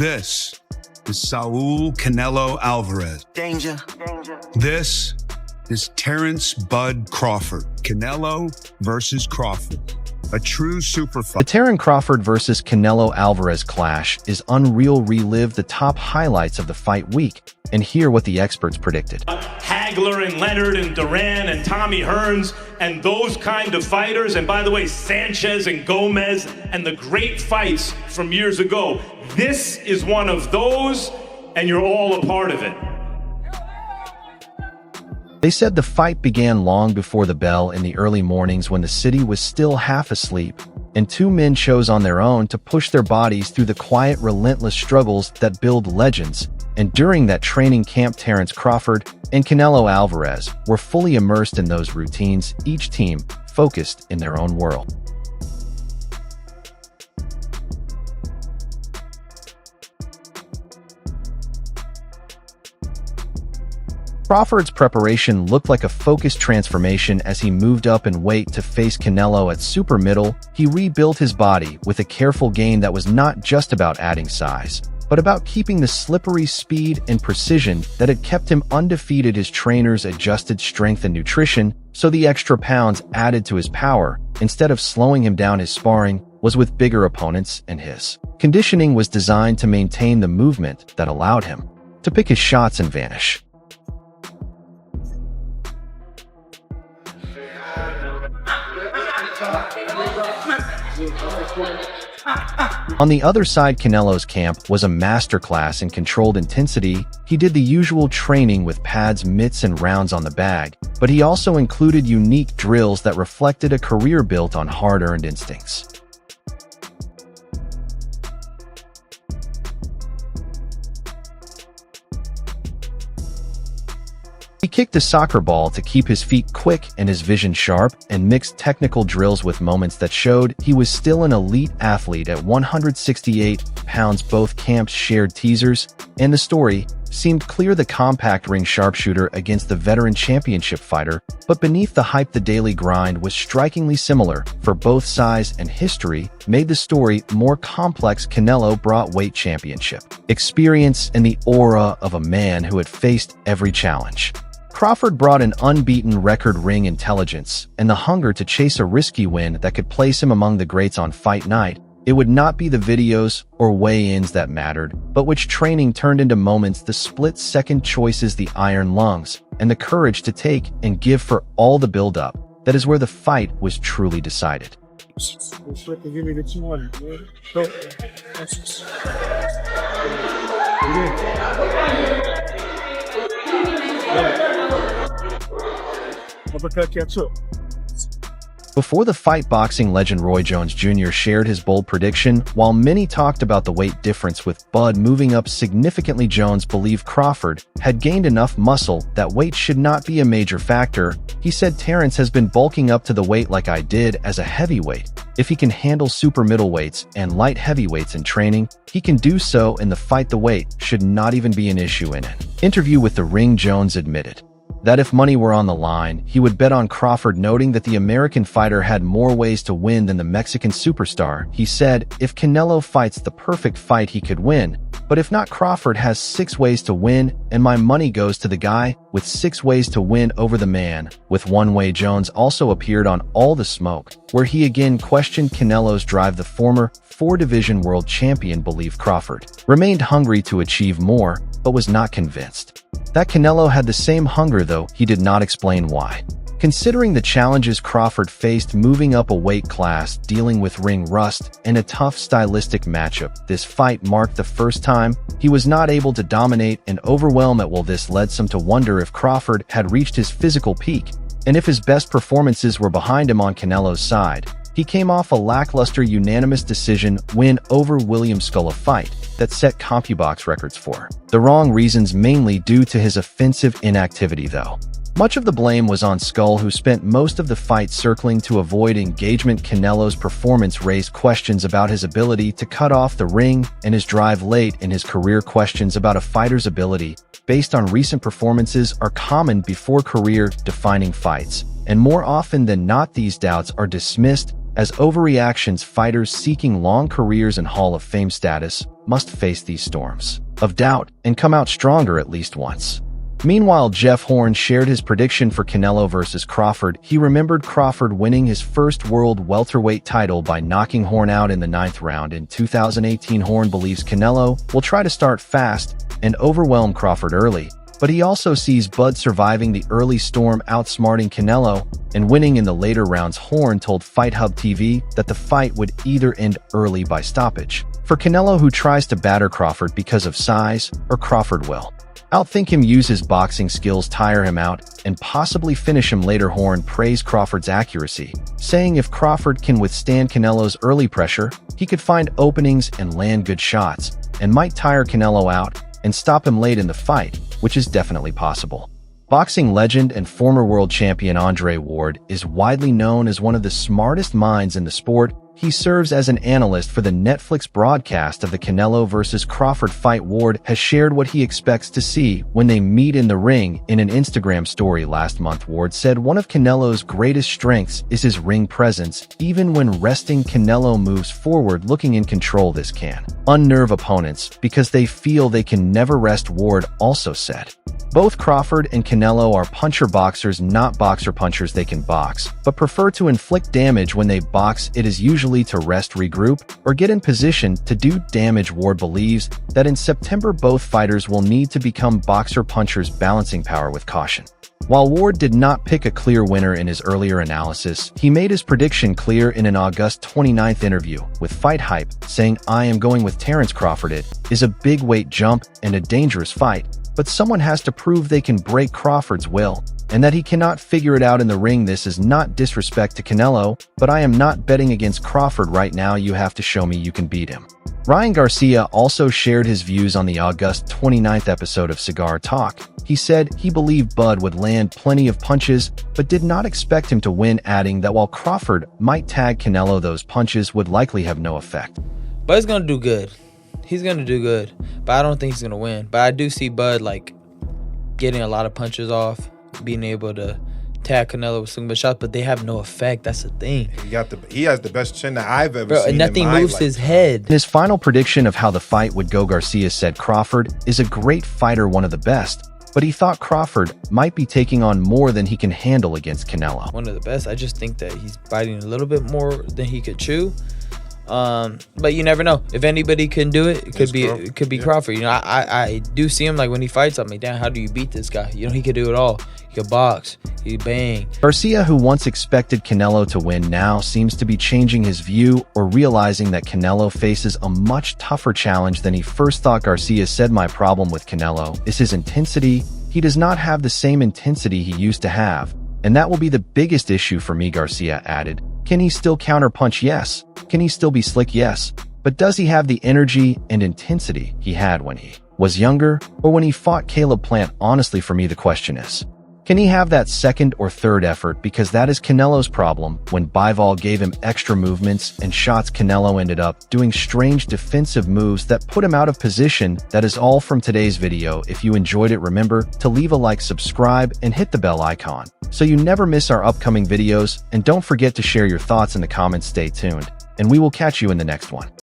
This is Saul Canelo Alvarez. Danger. This is Terence Bud Crawford. Canelo versus Crawford. A true super fight. The Terence Crawford versus Canelo Alvarez clash is unreal. Relive the top highlights of the fight week and hear what the experts predicted. Hagler and Leonard and Duran and Tommy Hearns and those kind of fighters, and by the way, Sanchez and Gomez and the great fights from years ago. This is one of those, and you're all a part of it. They said the fight began long before the bell in the early mornings when the city was still half asleep, and two men chose on their own to push their bodies through the quiet, relentless struggles that build legends. And during that training camp, Terence Crawford and Canelo Alvarez were fully immersed in those routines, each team focused in their own world. Crawford's preparation looked like a focused transformation as he moved up in weight to face Canelo at super middle. He rebuilt his body with a careful gain that was not just about adding size, but about keeping the slippery speed and precision that had kept him undefeated. His trainers adjusted strength and nutrition, so the extra pounds added to his power. Instead of slowing him down, his sparring was with bigger opponents, and his conditioning was designed to maintain the movement that allowed him to pick his shots and vanish. On the other side, Canelo's camp was a masterclass in controlled intensity. He did the usual training with pads, mitts, and rounds on the bag, but he also included unique drills that reflected a career built on hard-earned instincts. He kicked a soccer ball to keep his feet quick and his vision sharp, and mixed technical drills with moments that showed he was still an elite athlete at 168 pounds. Both camps shared teasers, and the story seemed clear: the compact ring sharpshooter against the veteran championship fighter. But beneath the hype, the daily grind was strikingly similar. For both size and history made the story more complex. Canelo brought weight championship experience and the aura of a man who had faced every challenge. Crawford brought an unbeaten record, ring intelligence, and the hunger to chase a risky win that could place him among the greats on fight night. It would not be the videos or weigh-ins that mattered, but which training turned into moments, the split-second choices, the iron lungs, and the courage to take and give for all the build-up. That is where the fight was truly decided. Before the fight, boxing legend Roy Jones Jr. shared his bold prediction. While many talked about the weight difference with Bud moving up significantly, Jones believed Crawford had gained enough muscle that weight should not be a major factor. He said, "Terence has been bulking up to the weight like I did as a heavyweight. If he can handle super middleweights and light heavyweights in training, he can do so in the fight. The weight should not even be an issue." In an interview with The Ring, Jones admitted that if money were on the line, he would bet on Crawford, noting that the American fighter had more ways to win than the Mexican superstar. He said, "If Canelo fights the perfect fight, he could win. But if not, Crawford has 6 ways to win, and my money goes to the guy with 6 ways to win over the man with 1 way." Jones also appeared on All the Smoke, where he again questioned Canelo's drive. The former 4-division world champion believed Crawford remained hungry to achieve more, but was not convinced that Canelo had the same hunger, though he did not explain why. Considering the challenges Crawford faced moving up a weight class, dealing with ring rust, and a tough stylistic matchup, this fight marked the first time he was not able to dominate and overwhelm at will. This led some to wonder if Crawford had reached his physical peak, and if his best performances were behind him. On Canelo's side, he came off a lackluster unanimous decision win over William Skull, a fight that set CompuBox records for the wrong reasons, mainly due to his offensive inactivity, though. Much of the blame was on Skull, who spent most of the fight circling to avoid engagement. Canelo's performance raised questions about his ability to cut off the ring and his drive late in his career. Questions about a fighter's ability based on recent performances are common before career-defining fights, and more often than not, these doubts are dismissed As overreactions, fighters seeking long careers and Hall of Fame status must face these storms of doubt and come out stronger at least once. Meanwhile, Jeff Horn shared his prediction for Canelo versus Crawford. He remembered Crawford winning his first world welterweight title by knocking Horn out in the 9th round in 2018. Horn believes Canelo will try to start fast and overwhelm Crawford early, but he also sees Bud surviving the early storm, outsmarting Canelo and winning in the later rounds. Horn told Fight Hub TV that the fight would either end early by stoppage for Canelo, who tries to batter Crawford because of size, or Crawford will outthink him, use his boxing skills, tire him out, and possibly finish him later. Horn praised Crawford's accuracy, saying if Crawford can withstand Canelo's early pressure, he could find openings and land good shots, and might tire Canelo out and stop him late in the fight, which is definitely possible. Boxing legend and former world champion Andre Ward is widely known as one of the smartest minds in the sport. He serves as an analyst for the Netflix broadcast of the Canelo vs. Crawford fight. Ward has shared what he expects to see when they meet in the ring in an Instagram story last month. Ward said one of Canelo's greatest strengths is his ring presence. Even when resting, Canelo moves forward looking in control. This can unnerve opponents because they feel they can never rest, Ward also said. Both Crawford and Canelo are puncher boxers, not boxer punchers. They can box, but prefer to inflict damage. When they box, it is usually to rest, regroup, or get in position to do damage. Ward believes that in September both fighters will need to become boxer punchers, balancing power with caution. While Ward did not pick a clear winner in his earlier analysis, he made his prediction clear in an August 29th interview with Fight Hype, saying, "I am going with Terence Crawford. It is a big weight jump and a dangerous fight, but someone has to prove they can break Crawford's will, and that he cannot figure it out in the ring. This is not disrespect to Canelo, but I am not betting against Crawford right now. You have to show me you can beat him." Ryan Garcia also shared his views on the August 29th episode of Cigar Talk. He said he believed Bud would land plenty of punches, but did not expect him to win, adding that while Crawford might tag Canelo, those punches would likely have no effect. Bud's gonna do good. He's gonna do good, but I don't think he's gonna win. But I do see Bud like getting a lot of punches off, being able to tag Canelo with some good shots, but they have no effect. That's the thing. He has the best chin that I've ever seen. And nothing moves his head. In his final prediction of how the fight would go, Garcia said Crawford is a great fighter, one of the best, but he thought Crawford might be taking on more than he can handle against Canelo. One of the best. I just think that he's biting a little bit more than he could chew. But you never know. If anybody can do it, it could be Crawford. You know, I do see him like when he fights. I'm like, damn, how do you beat this guy? You know, he could do it all. He could box. He bang. Garcia, who once expected Canelo to win, now seems to be changing his view or realizing that Canelo faces a much tougher challenge than he first thought. Garcia said, "My problem with Canelo is his intensity. He does not have the same intensity he used to have, and that will be the biggest issue for me." Garcia added, "Can he still counterpunch? Yes. Can he still be slick? Yes. But does he have the energy and intensity he had when he was younger, or when he fought Caleb Plant? Honestly, for me, the question is, can he have that second or third effort? Because that is Canelo's problem. When Bivol gave him extra movements and shots, Canelo ended up doing strange defensive moves that put him out of position." That is all from today's video. If you enjoyed it, remember to leave a like, subscribe, and hit the bell icon so you never miss our upcoming videos. And don't forget to share your thoughts in the comments. Stay tuned, and we will catch you in the next one.